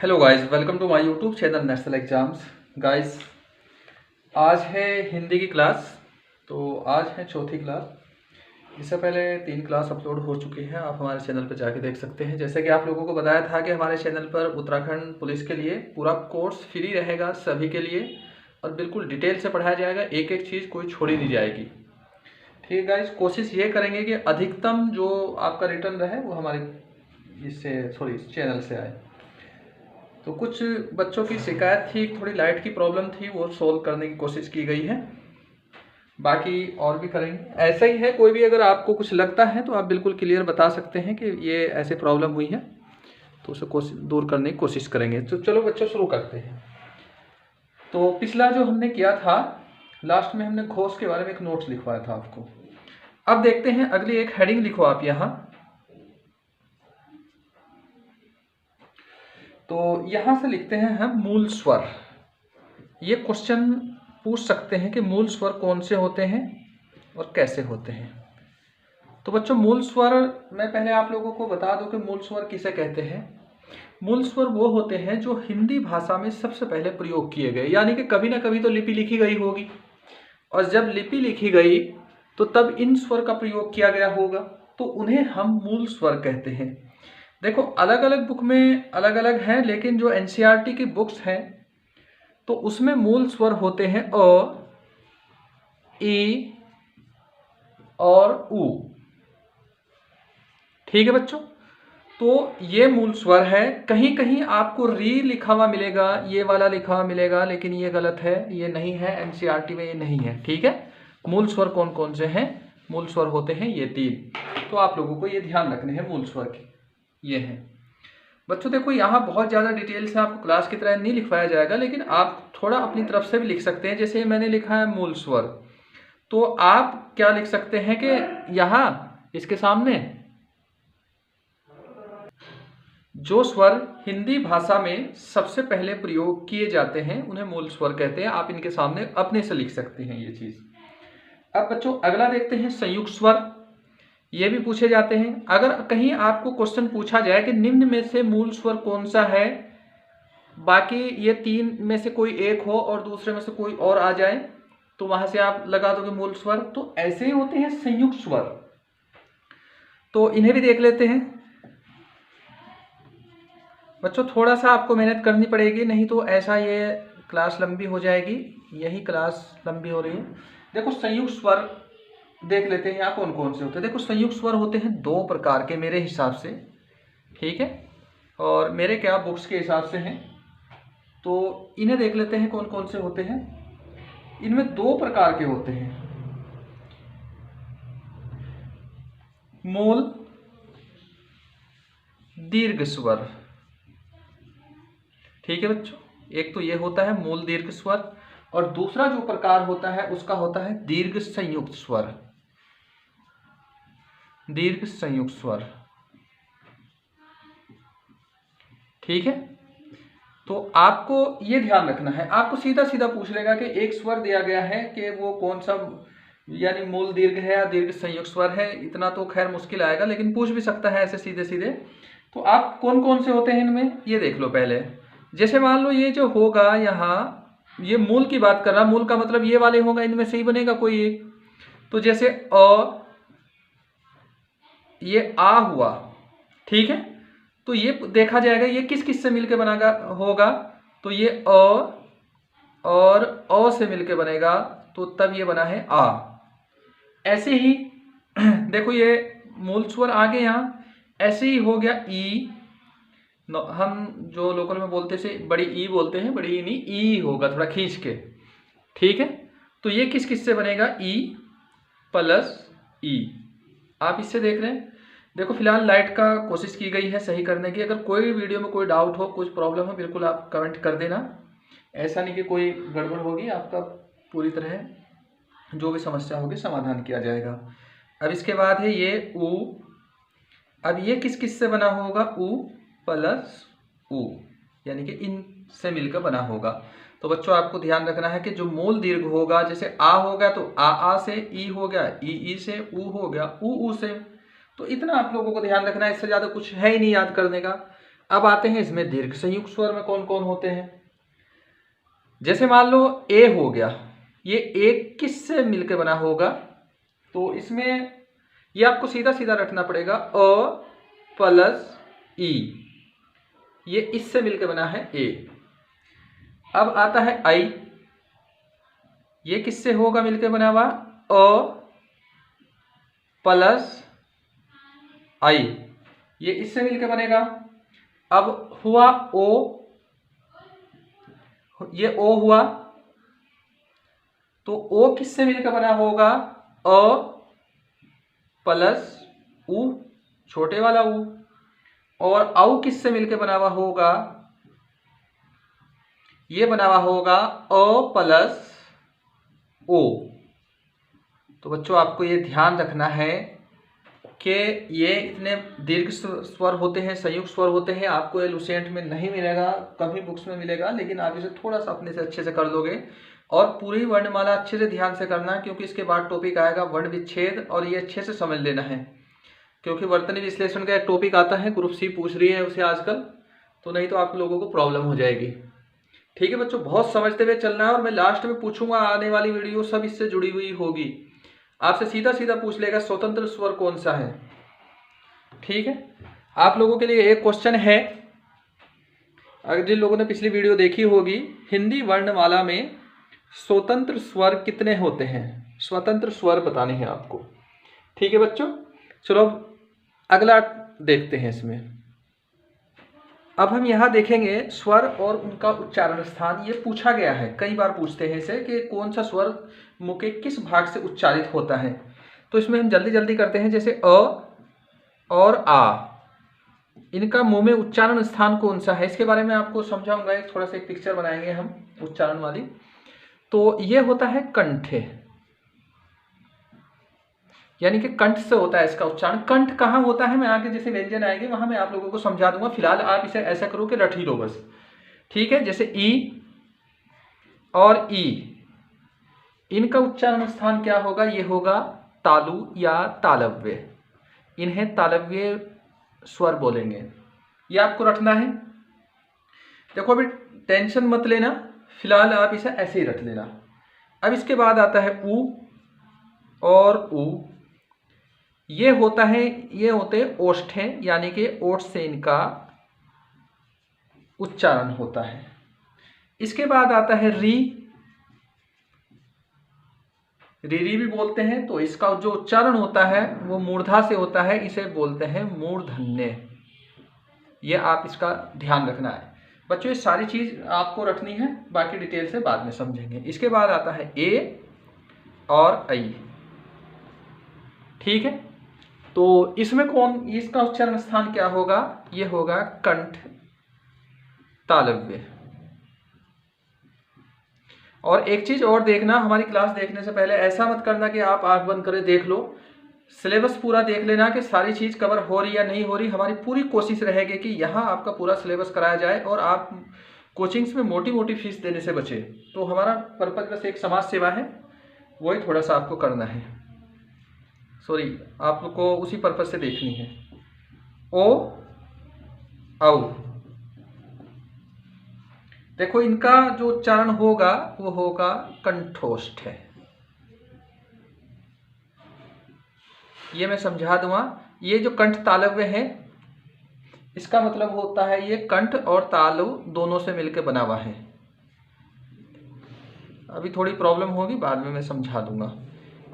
Hello guys, welcome to my YouTube channel national exams. Guys, आज है हिंदी की class. तो आज है चौथी क्लास। इससे पहले 3 क्लास अपलोड हो चुकी हैं, आप हमारे चैनल पर जाके देख सकते हैं। जैसे कि आप लोगों को बताया था कि हमारे चैनल पर उत्तराखंड पुलिस के लिए पूरा कोर्स फ्री रहेगा सभी के लिए, और बिल्कुल डिटेल से पढ़ाया जाएगा, एक एक चीज़ कोई छोड़ी नहीं जाएगी। ठीक है गाइस, कोशिश ये करेंगे कि अधिकतम जो आपका रिटर्न रहे वो हमारे इस चैनल से आए। तो कुछ बच्चों की शिकायत थी, थोड़ी लाइट की प्रॉब्लम थी, वो सोल्व करने की कोशिश की गई है। बाकी और भी करेंगे। ऐसा ही है, कोई भी अगर आपको कुछ लगता है तो आप बिल्कुल क्लियर बता सकते हैं कि ये ऐसे प्रॉब्लम हुई है, तो उसे दूर करने की कोशिश करेंगे। तो चलो बच्चों, शुरू करते हैं। तो पिछला जो हमने किया था, लास्ट में हमने घोष के बारे में एक नोट्स लिखवाया था आपको। अब देखते हैं, अगली एक हेडिंग लिखो आप यहाँ। तो यहाँ से लिखते हैं हम मूल स्वर। ये क्वेश्चन पूछ सकते हैं कि मूल स्वर कौन से होते हैं और कैसे होते हैं। तो बच्चों, मूल स्वर मैं पहले आप लोगों को बता दूं कि मूल स्वर किसे कहते हैं। मूल स्वर वो होते हैं जो हिंदी भाषा में सबसे पहले प्रयोग किए गए, यानी कि कभी ना कभी तो लिपि लिखी गई होगी, और जब लिपि लिखी गई तो तब इन स्वर का प्रयोग किया गया होगा, तो उन्हें हम मूल स्वर कहते हैं। देखो, अलग अलग बुक में अलग अलग हैं, लेकिन जो एनसीईआरटी की बुक्स हैं तो उसमें मूल स्वर होते हैं अ, ई और उ। ठीक है बच्चों, तो ये मूल स्वर है। कहीं कहीं आपको री लिखा हुआ मिलेगा, ये वाला लिखा हुआ मिलेगा, लेकिन ये गलत है, ये नहीं है, एनसीईआरटी में ये नहीं है। ठीक है, मूल स्वर कौन कौन से हैं? मूल स्वर होते हैं ये 3। तो आप लोगों को ये ध्यान रखने हैं मूल स्वर के, ये हैं बच्चों। देखो, यहाँ बहुत ज़्यादा डिटेल से आपको क्लास की तरह नहीं लिखवाया जाएगा, लेकिन आप थोड़ा अपनी तरफ से भी लिख सकते हैं। जैसे मैंने लिखा है मूल स्वर, तो आप क्या लिख सकते हैं कि यहाँ इसके सामने जो स्वर हिंदी भाषा में सबसे पहले प्रयोग किए जाते हैं उन्हें मूल स्वर कहते हैं। आप इनके सामने अपने से लिख सकते हैं ये चीज़। अब बच्चों, अगला देखते हैं संयुक्त स्वर। ये भी पूछे जाते हैं। अगर कहीं आपको क्वेश्चन पूछा जाए कि निम्न में से मूल स्वर कौन सा है, बाकी ये 3 में से कोई एक हो और दूसरे में से कोई और आ जाए, तो वहां से आप लगा दोगे मूल स्वर। तो ऐसे ही होते हैं संयुक्त स्वर। तो इन्हें भी देख लेते हैं बच्चों। थोड़ा सा आपको मेहनत करनी पड़ेगी, नहीं तो ऐसा ये क्लास लंबी हो जाएगी। यही क्लास लंबी हो रही है। देखो, संयुक्त स्वर देख लेते हैं यहाँ कौन कौन से होते हैं। देखो, संयुक्त स्वर होते हैं 2 प्रकार के मेरे हिसाब से। ठीक है, और मेरे क्या बुक्स के हिसाब से हैं, तो इन्हें देख लेते हैं कौन कौन से होते हैं। इनमें 2 प्रकार के होते हैं, मूल दीर्घ स्वर। ठीक है बच्चों, एक तो ये होता है मूल दीर्घ स्वर, और दूसरा जो प्रकार होता है उसका होता है दीर्घ संयुक्त स्वर। दीर्घ संयुक्त स्वर। ठीक है, तो आपको ये ध्यान रखना है। आपको सीधा सीधा पूछ लेगा कि एक स्वर दिया गया है कि वो कौन सा, यानी मूल दीर्घ है या दीर्घ संयुक्त स्वर है। इतना तो खैर मुश्किल आएगा, लेकिन पूछ भी सकता है ऐसे सीधे सीधे। तो आप कौन कौन से होते हैं इनमें ये देख लो पहले। जैसे मान लो ये जो होगा यहाँ, ये मूल की बात कर रहा, मूल का मतलब ये वाले होगा, इनमें से ही बनेगा कोई एक। तो जैसे अ, ये आ हुआ। ठीक है, तो ये देखा जाएगा ये किस किस से मिलकर बना होगा। तो ये अ और अ से मिलकर बनेगा, तो तब ये बना है आ। ऐसे ही देखो, ये मूल स्वर आ गए यहाँ। ऐसे ही हो गया ई। हम जो लोकल में बोलते से बड़ी ई बोलते हैं, बड़ी ई नहीं, ई होगा थोड़ा खींच के। ठीक है, तो ये किस किस से बनेगा? ई प्लस ई। आप इससे देख रहे हैं। देखो, फिलहाल लाइट का कोशिश की गई है सही करने की। अगर कोई वीडियो में कोई डाउट हो, कुछ प्रॉब्लम हो, बिल्कुल आप कमेंट कर देना। ऐसा नहीं कि कोई गड़बड़ होगी, आपका पूरी तरह जो भी समस्या होगी समाधान किया जाएगा। अब इसके बाद है ये उ। अब ये किस किस से बना होगा? उ प्लस उ, यानी कि इन से मिलकर बना होगा। तो बच्चों, आपको ध्यान रखना है कि जो मूल दीर्घ होगा, जैसे आ हो गया तो आ से, ई हो गया ई से, उ हो गया उ से। तो इतना आप लोगों को ध्यान रखना है, इससे ज़्यादा कुछ है ही नहीं याद करने का। अब आते हैं इसमें दीर्घ संयुक्त स्वर में कौन कौन होते हैं। जैसे मान लो ए हो गया, ये ए किस से मिलकर बना होगा, तो इसमें ये आपको सीधा सीधा रखना पड़ेगा, अ प्लस ई, ये इससे मिलकर बना है ए। अब आता है आई, ये किससे होगा मिलकर बना हुआ, अ प्लस आई, ये इससे मिलकर बनेगा। अब हुआ ओ, ये ओ हुआ, तो ओ किससे मिलकर बना होगा, अ प्लस उ, छोटे वाला उ। और औ किससे मिलकर बना हुआ होगा, ये बना हुआ होगा अ प्लस ओ। तो बच्चों आपको ये ध्यान रखना है कि ये इतने दीर्घ स्वर होते हैं, संयुक्त स्वर होते हैं। आपको ये लुसेंट में नहीं मिलेगा, कभी बुक्स में मिलेगा, लेकिन आप इसे थोड़ा सा अपने से अच्छे से कर लोगे। और पूरी वर्णमाला अच्छे से ध्यान से करना, क्योंकि इसके बाद टॉपिक आएगा वर्ण विच्छेद, और ये अच्छे से समझ लेना है, क्योंकि वर्तनी विश्लेषण का एक टॉपिक आता है, ग्रुप सी पूछ रही है उसे आजकल, तो नहीं तो आप लोगों को प्रॉब्लम हो जाएगी। ठीक है बच्चों, बहुत समझते हुए चलना है। और मैं लास्ट में पूछूंगा, आने वाली वीडियो सब इससे जुड़ी हुई होगी, आपसे सीधा सीधा पूछ लेगा स्वतंत्र स्वर कौन सा है। ठीक है, आप लोगों के लिए एक क्वेश्चन है, अगर जिन लोगों ने पिछली वीडियो देखी होगी, हिंदी वर्णमाला में स्वतंत्र स्वर कितने होते हैं, स्वतंत्र स्वर बताने हैं आपको। ठीक है बच्चों, चलो अगला देखते हैं। इसमें अब हम यहाँ देखेंगे स्वर और उनका उच्चारण स्थान। ये पूछा गया है, कई बार पूछते हैं इसे कि कौन सा स्वर मुंह के किस भाग से उच्चारित होता है। तो इसमें हम जल्दी जल्दी करते हैं। जैसे अ और आ, इनका मुंह में उच्चारण स्थान कौन सा है, इसके बारे में आपको समझाऊंगा। एक थोड़ा सा एक पिक्चर बनाएंगे हम उच्चारण वाली। तो ये होता है कंठ, यानी कि कंठ से होता है इसका उच्चारण। कंठ कहाँ होता है, मैं आगे जैसे व्यंजन आएंगे वहां मैं आप लोगों को समझा दूंगा। फिलहाल आप इसे ऐसा करो कि रट ही लो बस। ठीक है, जैसे ई और ई, इनका उच्चारण स्थान क्या होगा, ये होगा तालु या तालव्य। इन्हें तालव्य स्वर बोलेंगे, ये आपको रखना है। देखो अभी टेंशन मत लेना, फिलहाल आप इसे ऐसे ही रख लेना। अब इसके बाद आता है उ और उ, ये होता है, ये होते हैं ओष्ठ हैं, यानी कि ओठ से इनका उच्चारण होता है। इसके बाद आता है री, री भी बोलते हैं। तो इसका जो उच्चारण होता है वो मूर्धा से होता है, इसे बोलते हैं मूर्धन्य। ये आप इसका ध्यान रखना है बच्चों। ये सारी चीज आपको रखनी है, बाकी डिटेल से बाद में समझेंगे। इसके बाद आता है ए और ऐ। ठीक है, तो इसमें कौन, इसका उच्चारण स्थान क्या होगा, ये होगा कंठ तालव्य। और एक चीज और देखना, हमारी क्लास देखने से पहले ऐसा मत करना कि आप आंख बंद करके देख लो। सिलेबस पूरा देख लेना कि सारी चीज कवर हो रही या नहीं हो रही। हमारी पूरी कोशिश रहेगी कि यहाँ आपका पूरा सिलेबस कराया जाए और आप कोचिंग्स में मोटी मोटी फीस देने से बचे। तो हमारा पर्पज बस एक समाज सेवा है, वही थोड़ा सा आपको करना है। सॉरी, आप लोग को उसी पर्पज से देखनी है। ओ औ, देखो इनका जो उच्चारण होगा वो होगा कंठोष्ठ है। ये मैं समझा दूंगा। ये जो कंठ तालव्य है, इसका मतलब होता है ये कंठ और तालु दोनों से मिलकर बना हुआ है। अभी थोड़ी प्रॉब्लम होगी, बाद में मैं समझा दूंगा।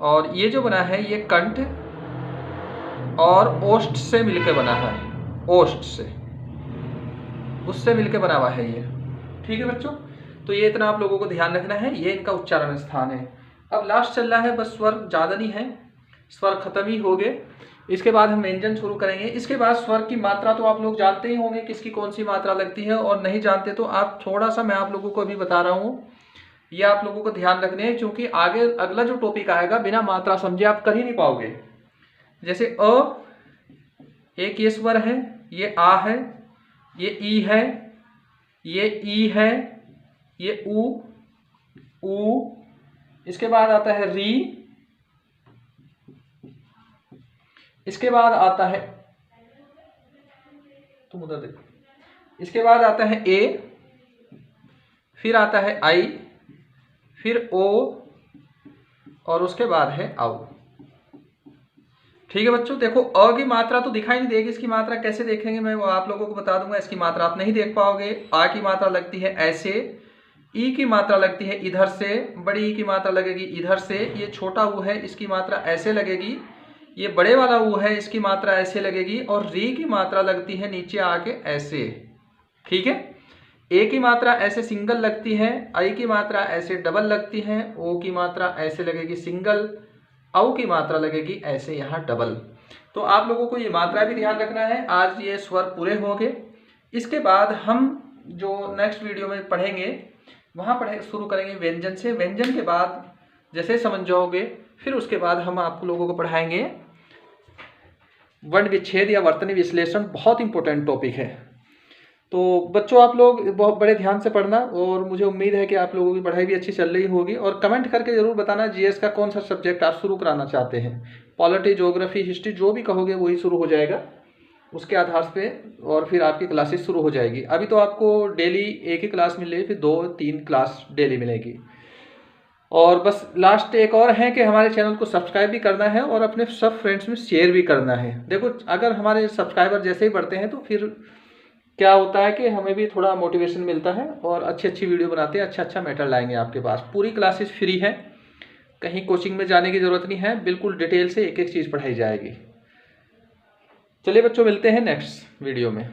और ये जो बना है ये कंठ और ओष्ठ से मिलकर बना है, ओष्ठ से, उससे मिलकर बना हुआ है ये। ठीक है बच्चों, तो ये इतना आप लोगों को ध्यान रखना है, ये इनका उच्चारण स्थान है। अब लास्ट चल रहा है, बस स्वर ज़्यादा नहीं है, स्वर खत्म ही हो गए। इसके बाद हम व्यंजन शुरू करेंगे। इसके बाद स्वर की मात्रा तो आप लोग जानते ही होंगे, किसकी कौन सी मात्रा लगती है, और नहीं जानते तो आप थोड़ा सा मैं आप लोगों को अभी बता रहा हूँ, ये आप लोगों को ध्यान रखने हैं, क्योंकि आगे अगला जो टॉपिक आएगा बिना मात्रा समझे आप कर ही नहीं पाओगे। जैसे अ, एक ये स्वर है, ये आ है, ये ई है, ये ई है, ये ऊ, इसके बाद आता है री, इसके बाद आता है, तुम उधर देखो, इसके बाद आता है ए, फिर आता है आई, फिर ओ और उसके बाद है औ। ठीक है बच्चों, देखो अ की मात्रा तो दिखाई नहीं देगी, इसकी मात्रा कैसे देखेंगे मैं वो आप लोगों को बता दूंगा। इसकी मात्रा आप नहीं देख पाओगे। आ की मात्रा लगती है ऐसे, ई की मात्रा लगती है इधर से, बड़ी ई की मात्रा लगेगी इधर से, ये छोटा ऊ है इसकी मात्रा ऐसे लगेगी, ये बड़े वाला ऊ है इसकी मात्रा ऐसे लगेगी, और री की मात्रा लगती है नीचे आके ऐसे। ठीक है, ए की मात्रा ऐसे सिंगल लगती है, आई की मात्रा ऐसे डबल लगती है, ओ की मात्रा ऐसे लगेगी सिंगल, औ की मात्रा लगेगी ऐसे यहाँ डबल। तो आप लोगों को ये मात्रा भी ध्यान रखना है। आज ये स्वर पूरे हो गए। इसके बाद हम जो नेक्स्ट वीडियो में पढ़ेंगे वहाँ शुरू करेंगे व्यंजन से। व्यंजन के बाद जैसे समझ जाओगे फिर उसके बाद हम आप लोगों को पढ़ाएंगे वर्ण विच्छेद या वर्तनी विश्लेषण। बहुत इंपॉर्टेंट टॉपिक है। तो बच्चों आप लोग बहुत बड़े ध्यान से पढ़ना, और मुझे उम्मीद है कि आप लोगों की पढ़ाई भी अच्छी चल रही होगी। और कमेंट करके ज़रूर बताना जीएस का कौन सा सब्जेक्ट आप शुरू कराना चाहते हैं। पॉलिटी, ज्योग्राफी, हिस्ट्री जो भी कहोगे वही शुरू हो जाएगा उसके आधार पे, और फिर आपकी क्लासेस शुरू हो जाएगी। अभी तो आपको डेली एक ही क्लास मिल रही है, फिर 2-3 क्लास डेली मिलेगी। और बस लास्ट एक और है कि हमारे चैनल को सब्सक्राइब भी करना है और अपने सब फ्रेंड्स में शेयर भी करना है। देखो अगर हमारे सब्सक्राइबर जैसे ही बढ़ते हैं तो फिर क्या होता है कि हमें भी थोड़ा मोटिवेशन मिलता है और अच्छी अच्छी वीडियो बनाते हैं, अच्छा अच्छा मैटर लाएंगे आपके पास। पूरी क्लासेस फ्री है, कहीं कोचिंग में जाने की ज़रूरत नहीं है, बिल्कुल डिटेल से एक एक चीज़ पढ़ाई जाएगी। चलिए बच्चों, मिलते हैं नेक्स्ट वीडियो में।